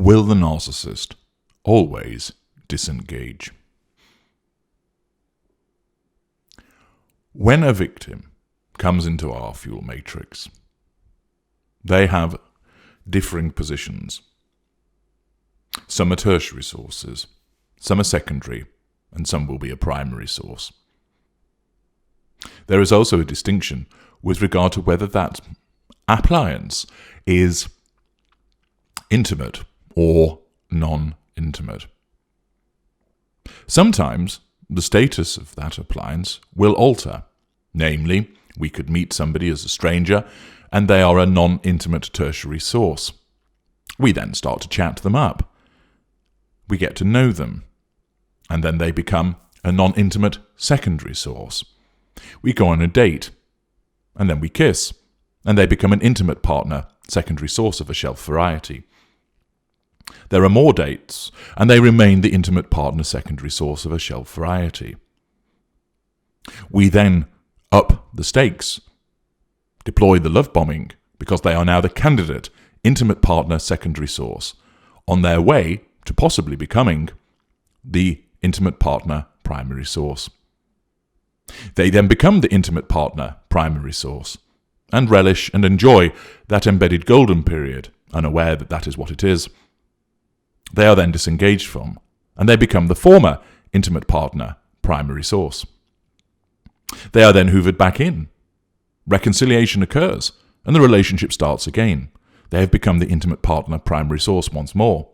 will the narcissist always disengage? When a victim comes into our fuel matrix, they have differing positions. Some are tertiary sources, some are secondary, and some will be a primary source. There is also a distinction with regard to whether that appliance is intimate or non-intimate. Sometimes the status of that appliance will alter. Namely, we could meet somebody as a stranger and they are a non-intimate tertiary source. We then start to chat them up. We get to know them, and then they become a non-intimate secondary source. We go on a date, and then we kiss, and they become an intimate partner, secondary source of a shelf variety. There are more dates, and they remain the intimate partner, secondary source of a shelf variety. We then up the stakes, deploy the love bombing, because they are now the candidate, intimate partner, secondary source, on their way to possibly becoming the intimate partner, primary source. They then become the intimate partner, primary source, and relish and enjoy that embedded golden period, unaware that that is what it is. They are then disengaged from, and they become the former intimate partner, primary source. They are then hoovered back in. Reconciliation occurs, and the relationship starts again. They have become the intimate partner, primary source once more.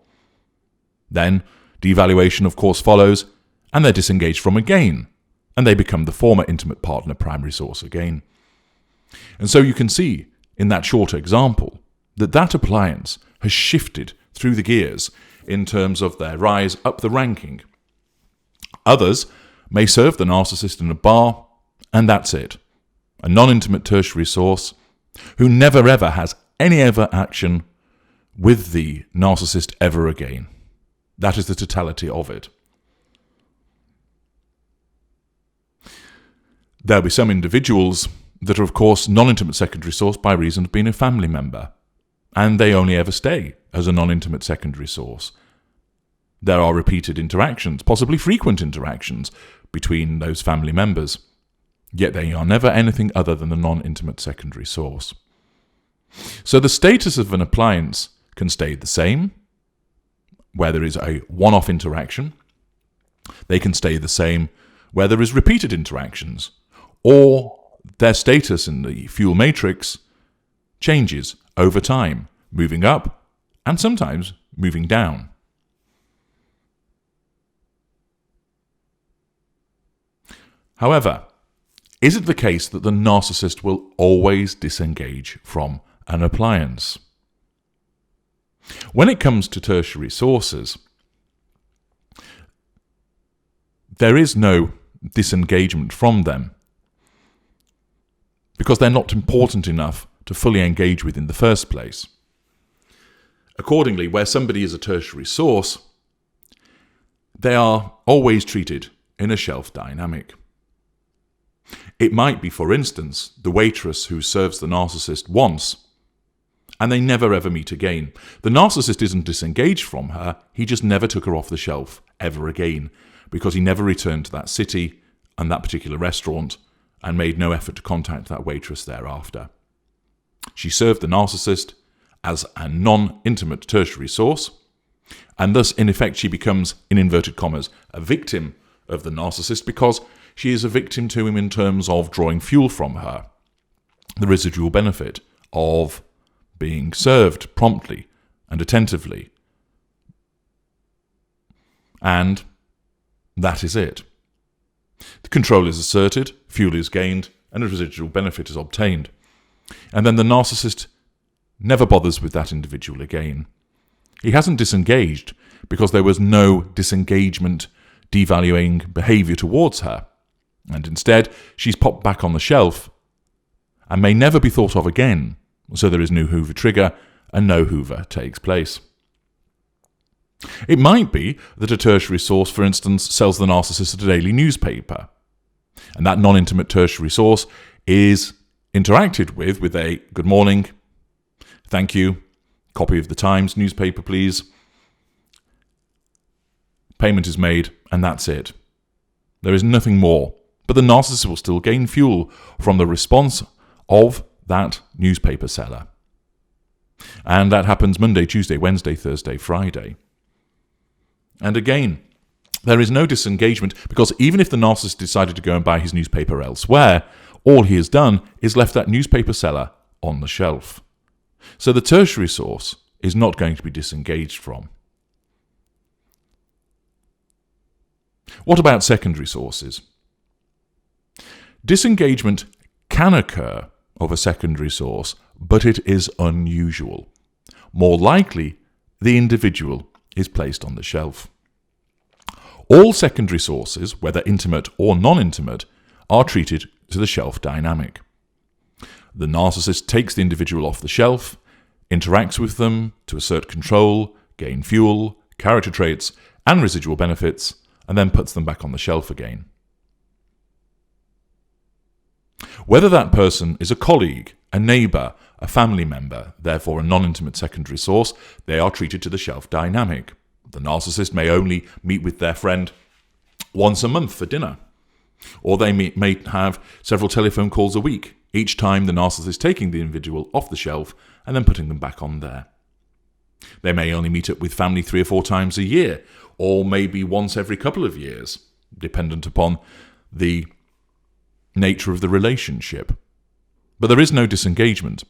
Then, devaluation of course follows, and they're disengaged from again, and they become the former intimate partner, primary source again. And so you can see, in that short example, that that appliance has shifted through the gears in terms of their rise up the ranking. Others may serve the narcissist in a bar, and that's it. A non-intimate tertiary source who never ever has any ever action with the narcissist ever again. That is the totality of it. There'll be some individuals that are, of course, non-intimate secondary source by reason of being a family member, and they only ever stay as a non-intimate secondary source. There are repeated interactions, possibly frequent interactions, between those family members, yet they are never anything other than the non-intimate secondary source. So the status of an appliance can stay the same, where there is a one-off interaction. They can stay the same where there is repeated interactions, or their status in the fuel matrix changes over time, moving up and sometimes moving down. However, is it the case that the narcissist will always disengage from an appliance? When it comes to tertiary sources, there is no disengagement from them because they're not important enough to fully engage with in the first place. Accordingly, where somebody is a tertiary source, they are always treated in a shelf dynamic. It might be, for instance, the waitress who serves the narcissist once, and they never ever meet again. The narcissist isn't disengaged from her, he just never took her off the shelf ever again, because he never returned to that city and that particular restaurant and made no effort to contact that waitress thereafter. She served the narcissist as a non-intimate tertiary source, and thus in effect she becomes, in inverted commas, a victim of the narcissist because she is a victim to him in terms of drawing fuel from her, the residual benefit of being served promptly and attentively. And that is it. The control is asserted, fuel is gained, and a residual benefit is obtained. And then the narcissist never bothers with that individual again. He hasn't disengaged because there was no disengagement, devaluing behaviour towards her. And instead, she's popped back on the shelf and may never be thought of again, so there is no Hoover trigger and no Hoover takes place. It might be that a tertiary source, for instance, sells the narcissist a daily newspaper, and that non-intimate tertiary source is interacted with a good morning, thank you, copy of the Times newspaper please, payment is made, and that's it. There is nothing more. But the narcissist will still gain fuel from the response of that newspaper seller. And that happens Monday, Tuesday, Wednesday, Thursday, Friday. And again, there is no disengagement, because even if the narcissist decided to go and buy his newspaper elsewhere, all he has done is left that newspaper seller on the shelf. So the tertiary source is not going to be disengaged from. What about secondary sources? Disengagement can occur of a secondary source, but it is unusual. More likely, the individual is placed on the shelf. All secondary sources, whether intimate or non-intimate, are treated to the shelf dynamic. The narcissist takes the individual off the shelf, interacts with them to assert control, gain fuel, character traits, and residual benefits, and then puts them back on the shelf again. Whether that person is a colleague, a neighbour, a family member, therefore a non-intimate secondary source, they are treated to the shelf dynamic. The narcissist may only meet with their friend once a month for dinner, or they may have several telephone calls a week, each time the narcissist taking the individual off the shelf and then putting them back on there. They may only meet up with family 3 or 4 times a year, or maybe once every couple of years, dependent upon the nature of the relationship. But there is no disengagement.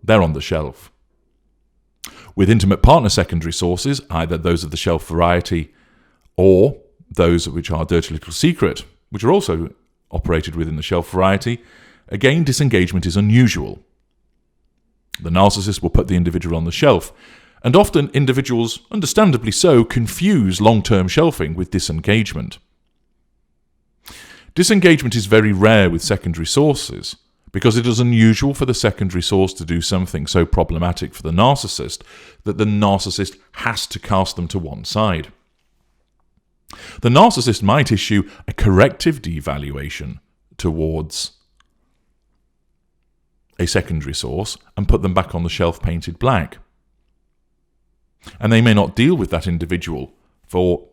They're on the shelf. With intimate partner secondary sources, either those of the shelf variety or those which are dirty little secret, which are also operated within the shelf variety, again, disengagement is unusual. The narcissist will put the individual on the shelf, and often individuals, understandably so, confuse long-term shelving with disengagement. Disengagement is very rare with secondary sources, because it is unusual for the secondary source to do something so problematic for the narcissist that the narcissist has to cast them to one side. The narcissist might issue a corrective devaluation towards a secondary source and put them back on the shelf painted black. And they may not deal with that individual for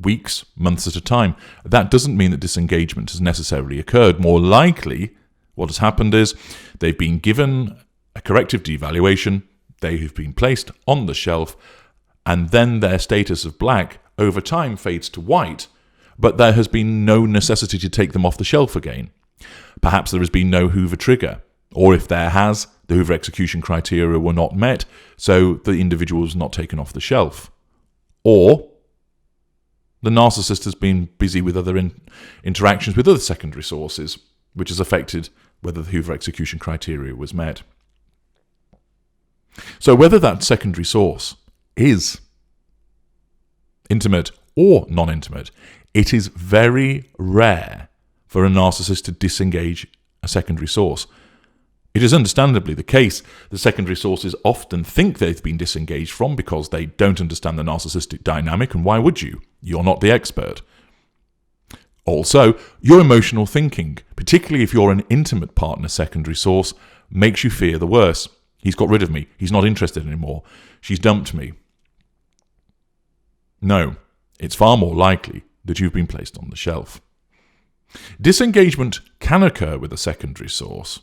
weeks, months at a time. That doesn't mean that disengagement has necessarily occurred. More likely, what has happened is they've been given a corrective devaluation, they have been placed on the shelf, and then their status of black over time fades to white, but there has been no necessity to take them off the shelf again. Perhaps there has been no Hoover trigger, or if there has, the Hoover execution criteria were not met, so the individual was not taken off the shelf. Or the narcissist has been busy with other interactions with other secondary sources, which has affected whether the Hoover execution criteria was met. So whether that secondary source is intimate or non-intimate, it is very rare for a narcissist to disengage a secondary source. It is understandably the case that secondary sources often think they've been disengaged from because they don't understand the narcissistic dynamic, and why would you? You're not the expert. Also, your emotional thinking, particularly if you're an intimate partner secondary source, makes you fear the worst. He's got rid of me. He's not interested anymore. She's dumped me. No, it's far more likely that you've been placed on the shelf. Disengagement can occur with a secondary source.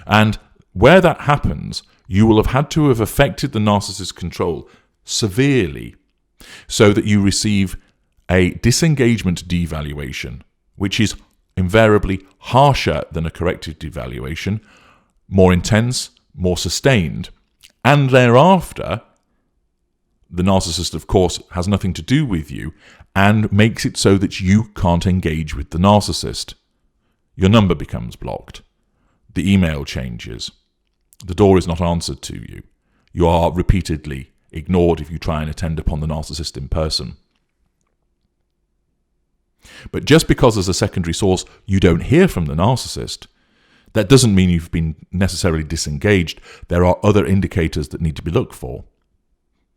And where that happens, you will have had to have affected the narcissist's control severely so that you receive a disengagement devaluation, which is invariably harsher than a corrective devaluation, more intense, more sustained, and thereafter, the narcissist, of course, has nothing to do with you and makes it so that you can't engage with the narcissist. Your number becomes blocked. The email changes. The door is not answered to you. You are repeatedly ignored if you try and attend upon the narcissist in person. But just because as a secondary source you don't hear from the narcissist, that doesn't mean you've been necessarily disengaged. There are other indicators that need to be looked for.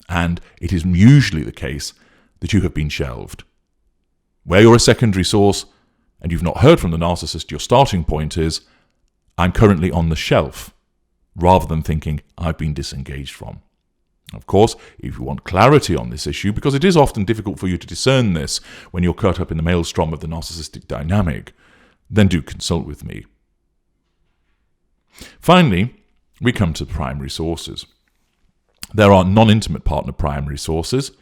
And it is usually the case that you have been shelved. Where you're a secondary source and you've not heard from the narcissist, your starting point is, I'm currently on the shelf, rather than thinking I've been disengaged from. Of course, if you want clarity on this issue, because it is often difficult for you to discern this when you're caught up in the maelstrom of the narcissistic dynamic, then do consult with me. Finally, we come to primary sources. There are non-intimate partner primary sources,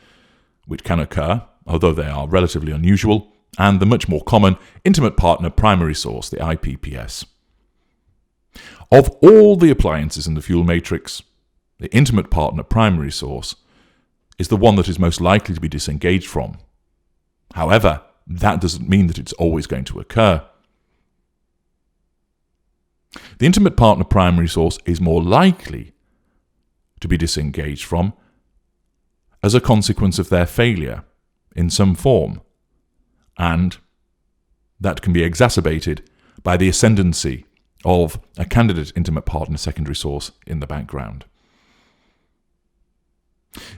which can occur, although they are relatively unusual, and the much more common intimate partner primary source, the IPPS. Of all the appliances in the fuel matrix, the intimate partner primary source is the one that is most likely to be disengaged from. However, that doesn't mean that it's always going to occur. The intimate partner primary source is more likely to be disengaged from as a consequence of their failure in some form, and that can be exacerbated by the ascendancy of a candidate intimate partner secondary source in the background.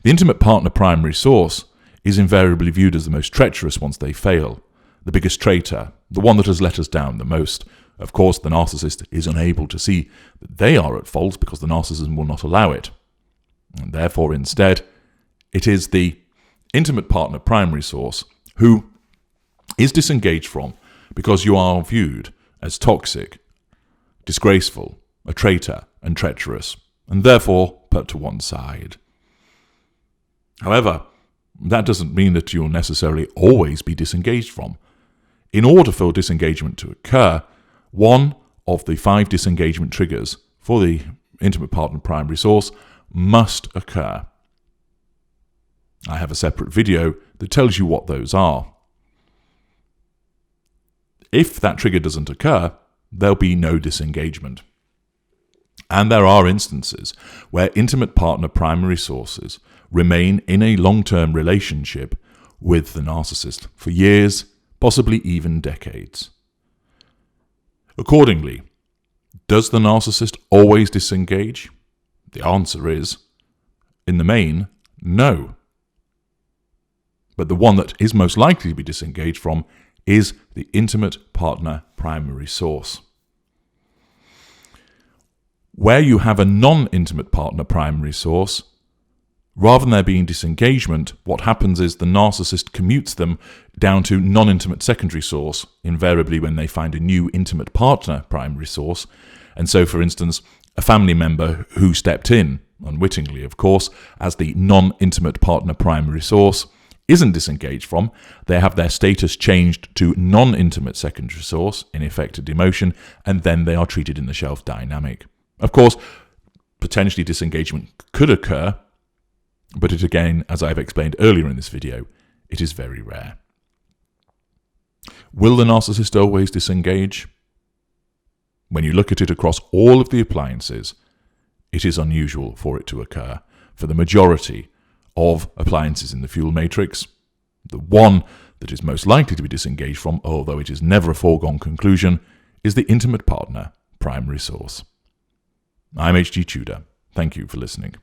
The intimate partner primary source is invariably viewed as the most treacherous once they fail, the biggest traitor, the one that has let us down the most. Of course, the narcissist is unable to see that they are at fault because the narcissism will not allow it. And therefore, instead, it is the intimate partner primary source who is disengaged from because you are viewed as toxic, disgraceful, a traitor, and treacherous, and therefore put to one side. However, that doesn't mean that you'll necessarily always be disengaged from. In order for disengagement to occur, one of the 5 disengagement triggers for the intimate partner primary source must occur. I have a separate video that tells you what those are. If that trigger doesn't occur, there'll be no disengagement. And there are instances where intimate partner primary sources remain in a long-term relationship with the narcissist for years, possibly even decades. Accordingly, does the narcissist always disengage? The answer is, in the main, no. But the one that is most likely to be disengaged from is the intimate partner primary source. Where you have a non-intimate partner primary source, rather than there being disengagement, what happens is the narcissist commutes them down to non-intimate secondary source, invariably when they find a new intimate partner primary source. And so, for instance, a family member who stepped in, unwittingly of course, as the non-intimate partner primary source, isn't disengaged from. They have their status changed to non-intimate secondary source, in effect a demotion, and then they are treated in the shelf dynamic. Of course, potentially disengagement could occur, but it again, as I've explained earlier in this video, it is very rare. Will the narcissist always disengage? When you look at it across all of the appliances, it is unusual for it to occur. For the majority of appliances in the fuel matrix, the one that is most likely to be disengaged from, although it is never a foregone conclusion, is the intimate partner primary source. I'm H.G. Tudor. Thank you for listening.